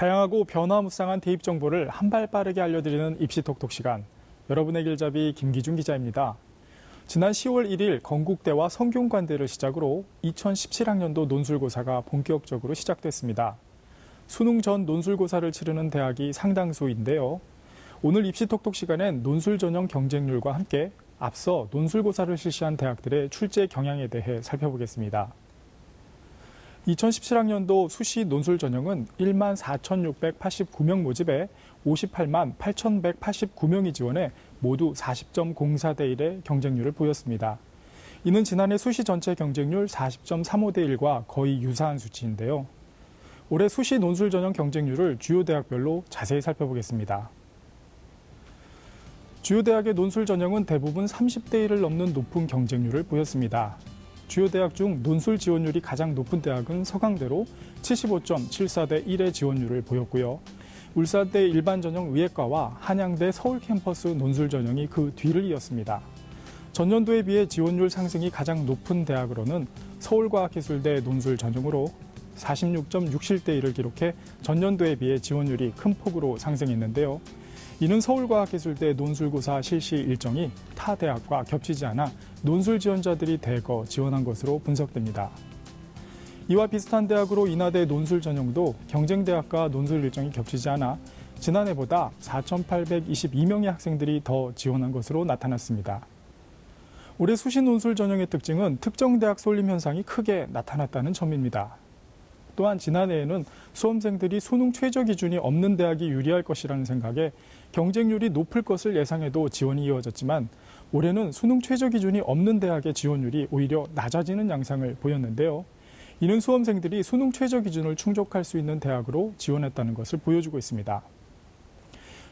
다양하고 변화무쌍한 대입 정보를 한 발 빠르게 알려드리는 입시톡톡 시간. 여러분의 길잡이 김기중 기자입니다. 지난 10월 1일 건국대와 성균관대를 시작으로 2017학년도 논술고사가 본격적으로 시작됐습니다. 수능 전 논술고사를 치르는 대학이 상당수인데요. 오늘 입시톡톡 시간엔 논술 전형 경쟁률과 함께 앞서 논술고사를 실시한 대학들의 출제 경향에 대해 살펴보겠습니다. 2017학년도 수시 논술 전형은 1만 4,689명 모집에 58만 8,189명이 지원해 모두 40.04대 1의 경쟁률을 보였습니다. 이는 지난해 수시 전체 경쟁률 40.35대 1과 거의 유사한 수치인데요. 올해 수시 논술 전형 경쟁률을 주요 대학별로 자세히 살펴보겠습니다. 주요 대학의 논술 전형은 대부분 30대 1을 넘는 높은 경쟁률을 보였습니다. 주요 대학 중 논술 지원율이 가장 높은 대학은 서강대로 75.74대 1의 지원율을 보였고요. 울산대 일반 전형 의예과와 한양대 서울 캠퍼스 논술 전형이 그 뒤를 이었습니다. 전년도에 비해 지원율 상승이 가장 높은 대학으로는 서울과학기술대 논술 전형으로 46.67대 1을 기록해 전년도에 비해 지원율이 큰 폭으로 상승했는데요. 이는 서울과학기술대 논술고사 실시 일정이 타 대학과 겹치지 않아 논술 지원자들이 대거 지원한 것으로 분석됩니다. 이와 비슷한 대학으로 인하대 논술 전형도 경쟁대학과 논술 일정이 겹치지 않아 지난해보다 4,822명의 학생들이 더 지원한 것으로 나타났습니다. 올해 수시 논술 전형의 특징은 특정 대학 쏠림 현상이 크게 나타났다는 점입니다. 또한 지난해에는 수험생들이 수능 최저 기준이 없는 대학이 유리할 것이라는 생각에 경쟁률이 높을 것을 예상해도 지원이 이어졌지만 올해는 수능 최저 기준이 없는 대학의 지원율이 오히려 낮아지는 양상을 보였는데요. 이는 수험생들이 수능 최저 기준을 충족할 수 있는 대학으로 지원했다는 것을 보여주고 있습니다.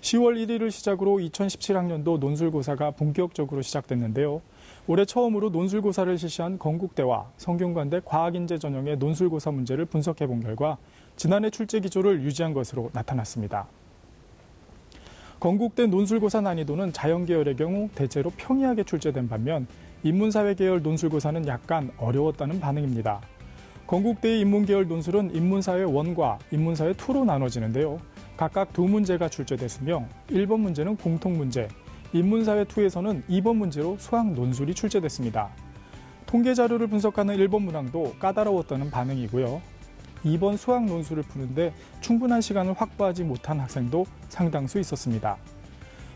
10월 1일을 시작으로 2017학년도 논술고사가 본격적으로 시작됐는데요. 올해 처음으로 논술고사를 실시한 건국대와 성균관대 과학인재 전형의 논술고사 문제를 분석해 본 결과 지난해 출제 기조를 유지한 것으로 나타났습니다. 건국대 논술고사 난이도는 자연계열의 경우 대체로 평이하게 출제된 반면 인문사회 계열 논술고사는 약간 어려웠다는 반응입니다. 건국대의 인문계열 논술은 인문사회 1과 인문사회 2로 나눠지는데요. 각각 두 문제가 출제됐으며 1번 문제는 공통문제, 인문사회 2에서는 2번 문제로 수학 논술이 출제됐습니다. 통계 자료를 분석하는 1번 문항도 까다로웠다는 반응이고요. 2번 수학 논술을 푸는데 충분한 시간을 확보하지 못한 학생도 상당수 있었습니다.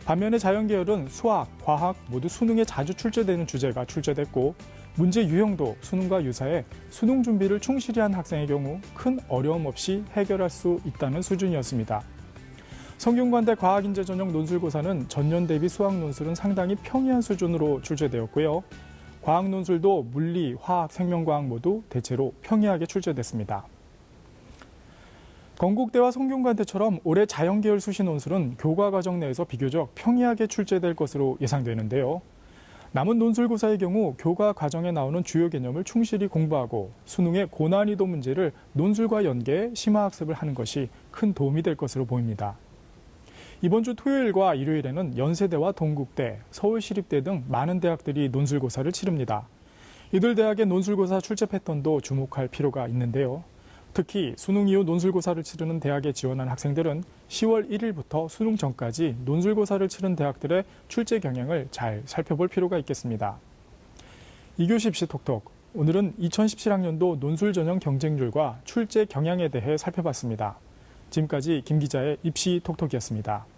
반면에 자연계열은 수학, 과학 모두 수능에 자주 출제되는 주제가 출제됐고 문제 유형도 수능과 유사해 수능 준비를 충실히 한 학생의 경우 큰 어려움 없이 해결할 수 있다는 수준이었습니다. 성균관대 과학인재 전형 논술고사는 전년 대비 수학 논술은 상당히 평이한 수준으로 출제되었고요. 과학 논술도 물리, 화학, 생명과학 모두 대체로 평이하게 출제됐습니다. 건국대와 성균관대처럼 올해 자연계열 수시 논술은 교과 과정 내에서 비교적 평이하게 출제될 것으로 예상되는데요. 남은 논술고사의 경우 교과 과정에 나오는 주요 개념을 충실히 공부하고 수능의 고난이도 문제를 논술과 연계해 심화학습을 하는 것이 큰 도움이 될 것으로 보입니다. 이번 주 토요일과 일요일에는 연세대와 동국대, 서울시립대 등 많은 대학들이 논술고사를 치릅니다. 이들 대학의 논술고사 출제 패턴도 주목할 필요가 있는데요. 특히 수능 이후 논술고사를 치르는 대학에 지원한 학생들은 10월 1일부터 수능 전까지 논술고사를 치른 대학들의 출제 경향을 잘 살펴볼 필요가 있겠습니다. 이교시 입시톡톡, 오늘은 2017학년도 논술 전형 경쟁률과 출제 경향에 대해 살펴봤습니다. 지금까지 김 기자의 입시톡톡이었습니다.